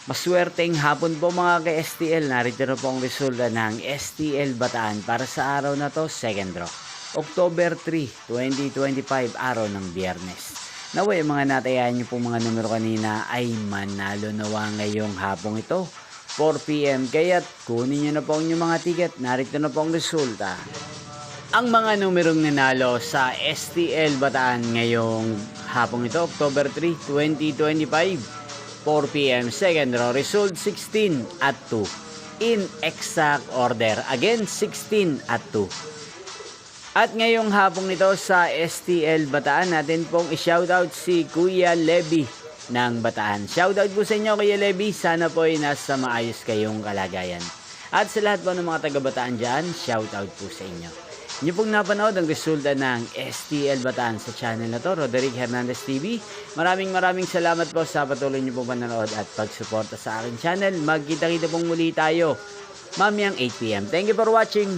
Maswerteng hapon po mga ka-STL. Narito na po ang resulta ng STL Bataan para sa araw na to, second draw. October 3, 2025, araw ng Biyernes. Naway mga natayan niyo po mga numero kanina ay manalo nawa ngayong hapong ito, 4 PM. Kaya't kunin niyo na po ang inyong mga ticket. Narito na po ang resulta. Ang mga numerong nanalo sa STL Bataan ngayong hapong ito, October 3, 2025, 4 PM, second draw, result 16 at 2. In exact order. Again, 16 at 2. At ngayong hapong ito sa STL Bataan, natin pong i-shoutout si Kuya Levy ng Bataan. Shoutout po sa inyo, Kuya Levy. Sana po ay nasa maayos kayong kalagayan. At sa lahat po ng mga taga-Bataan dyan, shoutout po sa inyo. Inyo pong napanood ang resulta ng STL Bataan sa channel na to, Roderick Hernandez TV. Maraming salamat po sa patuloy niyo pong panonood at pagsuporta sa aking channel. Magkita-kita pong muli tayo mamayang 8 PM. Thank you for watching.